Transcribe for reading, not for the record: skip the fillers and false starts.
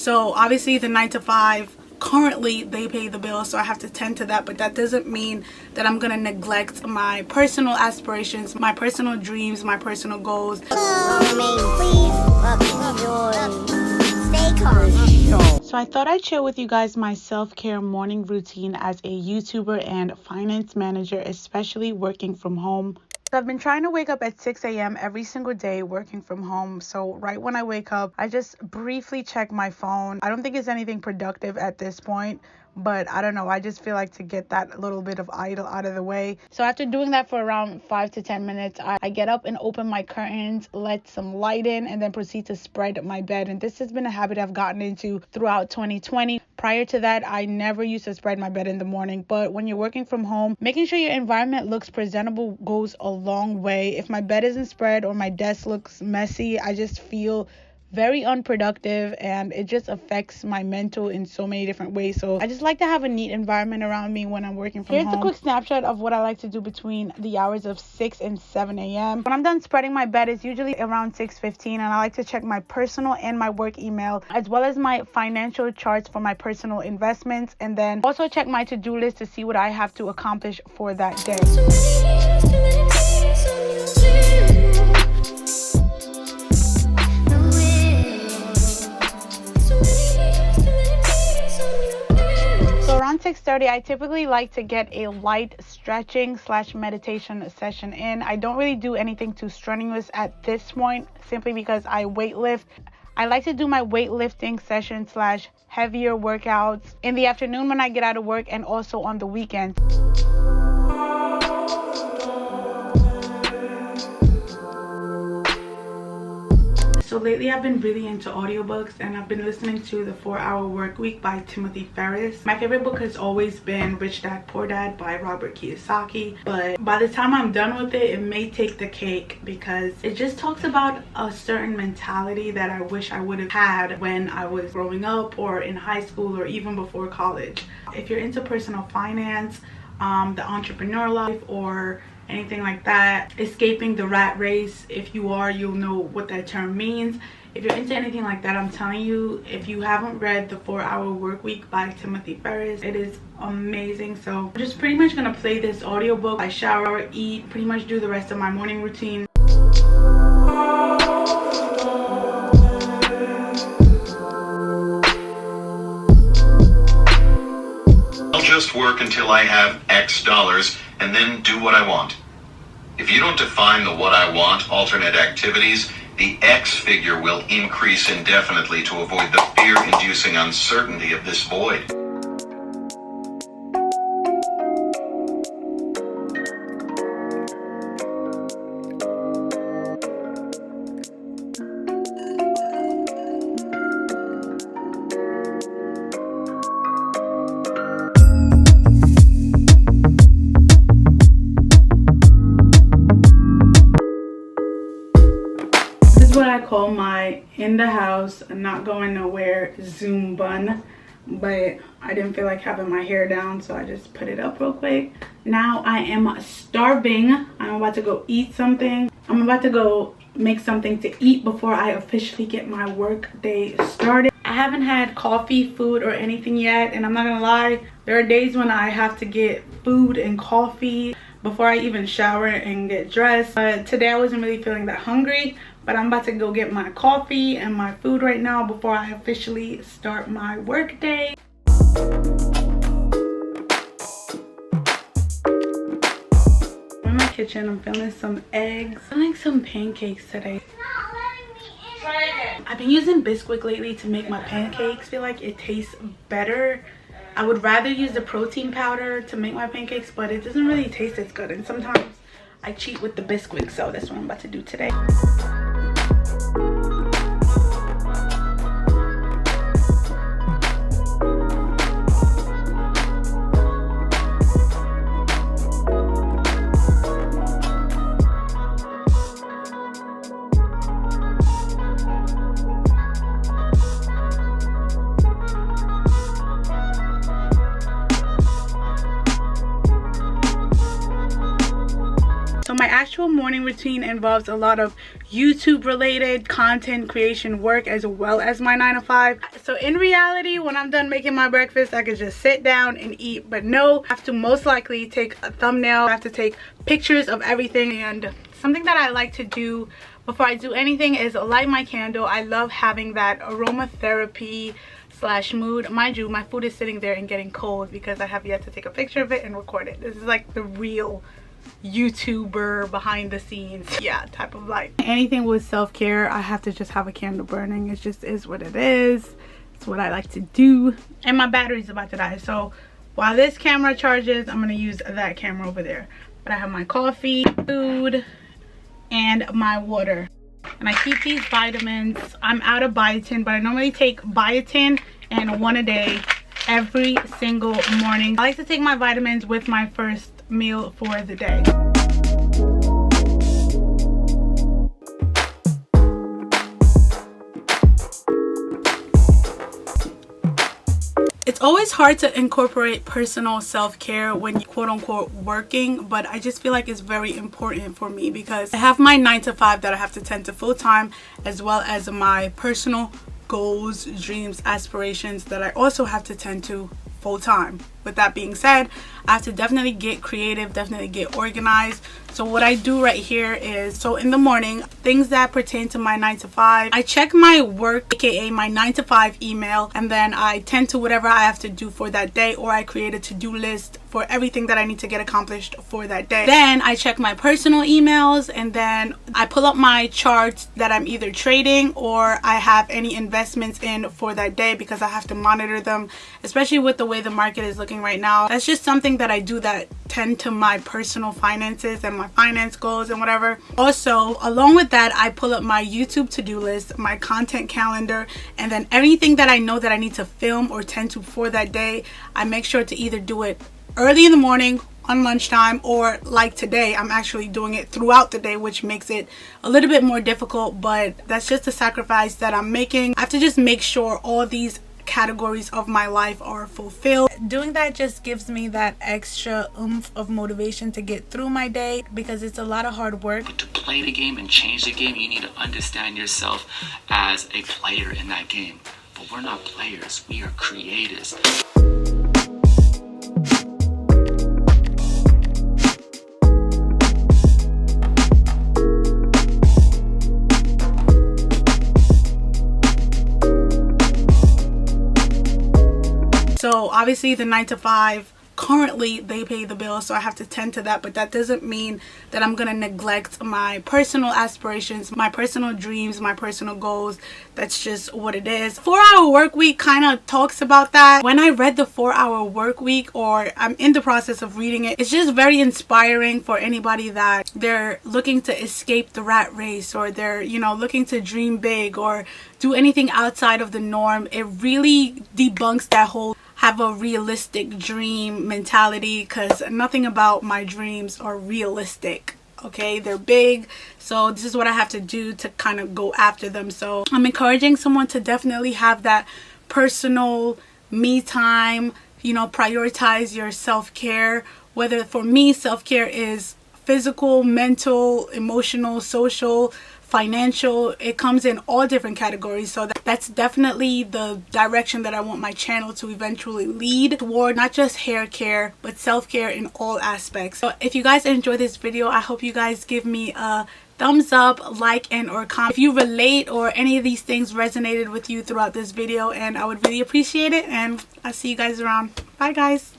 So obviously the 9 to 5, currently they pay the bills, so I have to tend to that, but that doesn't mean that I'm gonna neglect my personal aspirations, my personal dreams, my personal goals. So I thought I'd share with you guys my self-care morning routine as a YouTuber and finance manager, especially working from home. So I've been trying to wake up at 6 a.m. every single day working from home. So right when I wake up, I just briefly check my phone. I don't think it's anything productive at this point, but I don't know. I just feel like to get that little bit of idle out of the way. So after doing that for around 5 to 10 minutes, I get up and open my curtains, let some light in, and then proceed to spread my bed. And this has been a habit I've gotten into throughout 2020. Prior to that, I never used to spread my bed in the morning. But when you're working from home, making sure your environment looks presentable goes a long way. If my bed isn't spread or my desk looks messy, I just feel very unproductive, and it just affects my mental in so many different ways. So I just like to have a neat environment around me when I'm working from home. Here's a quick snapshot of what I like to do between the hours of 6 and 7 a.m. When I'm done spreading my bed, it's usually around 6:15, and I like to check my personal and my work email, as well as my financial charts for my personal investments, and then also check my to-do list to see what I have to accomplish for that day. Around 6:30, I typically like to get a light stretching / meditation session in. I don't really do anything too strenuous at this point, simply because I weightlift. I like to do my weightlifting session / heavier workouts in the afternoon when I get out of work, and also on the weekends. So lately I've been really into audiobooks, and I've been listening to The 4-Hour Workweek by Timothy Ferriss. My favorite book has always been Rich Dad Poor Dad by Robert Kiyosaki, but by the time I'm done with it, it may take the cake, because it just talks about a certain mentality that I wish I would have had when I was growing up, or in high school, or even before college. If you're into personal finance, the entrepreneur life, or anything like that, escaping the rat race, if you are, you'll know what that term means. If you're into anything like that, I'm telling you, if you haven't read The 4-Hour Workweek by Timothy Ferriss, it is amazing. So I'm just pretty much gonna play this audiobook. I shower, eat, pretty much do the rest of my morning routine. I'll just work until I have X dollars and then do what I want. If you don't define the what I want alternate activities, the X figure will increase indefinitely to avoid the fear-inducing uncertainty of this void. What I call my in the house, not going nowhere Zoom bun, but I didn't feel like having my hair down, so I just put it up real quick. Now I am starving. I'm about to go eat something. I'm about to go make something to eat before I officially get my work day started. I haven't had coffee, food, or anything yet, and I'm not gonna lie, there are days when I have to get food and coffee before I even shower and get dressed. But today I wasn't really feeling that hungry, but I'm about to go get my coffee and my food right now before I officially start my work day. I'm in my kitchen. I'm feeling some eggs. I'm feeling some pancakes today. I've been using Bisquick lately to make my pancakes. I feel like it tastes better. I would rather use the protein powder to make my pancakes, but it doesn't really taste as good, and sometimes I cheat with the Bisquick, so that's what I'm about to do today. my actual morning routine involves a lot of YouTube related content creation work as well as my 9 to 5. So in reality, when I'm done making my breakfast, I could just sit down and eat. But no, I have to most likely take a thumbnail. I have to take pictures of everything. And something that I like to do before I do anything is light my candle. I love having that aromatherapy / mood. Mind you, my food is sitting there and getting cold because I have yet to take a picture of it and record it. This is like the real YouTuber behind the scenes, yeah, type of life. Anything with self-care, I have to just have a candle burning. It just is what it is. It's what I like to do. And my battery's about to die, so while this camera charges, I'm gonna use that camera over there. But I have my coffee, food, and my water. And I keep these vitamins. I'm out of biotin, but I normally take biotin and 1 a day every single morning. I like to take my vitamins with my first meal for the day. It's always hard to incorporate personal self-care when you're quote-unquote working, but I just feel like it's very important for me because I have my 9 to 5 that I have to tend to full-time, as well as my personal goals, dreams, aspirations that I also have to tend to full-time. With that being said, I have to definitely get creative, definitely get organized. So what I do right here is, so in the morning, things that pertain to my 9 to 5, I check my work, aka my 9 to 5 email, and then I tend to whatever I have to do for that day, or I create a to-do list for everything that I need to get accomplished for that day. Then I check my personal emails, and then I pull up my charts that I'm either trading or I have any investments in for that day, because I have to monitor them, especially with the way the market is looking right now. That's just something that I do that tend to my personal finances and my finance goals and whatever. Also, along with that, I pull up my YouTube to-do list, my content calendar, and then everything that I know that I need to film or tend to for that day, I make sure to either do it early in the morning, on lunchtime, or like today, I'm actually doing it throughout the day, which makes it a little bit more difficult, but that's just a sacrifice that I'm making. I have to just make sure all these categories of my life are fulfilled. Doing that just gives me that extra oomph of motivation to get through my day, because it's a lot of hard work. But to play the game and change the game, you need to understand yourself as a player in that game. But we're not players, we are creators. So obviously the 9 to 5, currently they pay the bill, so I have to tend to that, but that doesn't mean that I'm gonna neglect my personal aspirations, my personal dreams, my personal goals. That's just what it is. 4-hour work week kind of talks about that. When I read the 4-hour work week, or I'm in the process of reading it, it's just very inspiring for anybody that they're looking to escape the rat race, or they're, you know, looking to dream big or do anything outside of the norm. It really debunks that whole have a realistic dream mentality, because nothing about my dreams are realistic. Okay, they're big, so this is what I have to do to kind of go after them. So I'm encouraging someone to definitely have that personal me time, you know, prioritize your self-care. Whether, for me, self-care is physical, mental, emotional, social, financial. It comes in all different categories. So that's definitely the direction that I want my channel to eventually lead toward, not just hair care, but self-care in all aspects. So if you guys enjoyed this video, I hope you guys give me a thumbs up, like, and or comment if you relate or any of these things resonated with you throughout this video, and I would really appreciate it. And I'll see you guys around. Bye guys.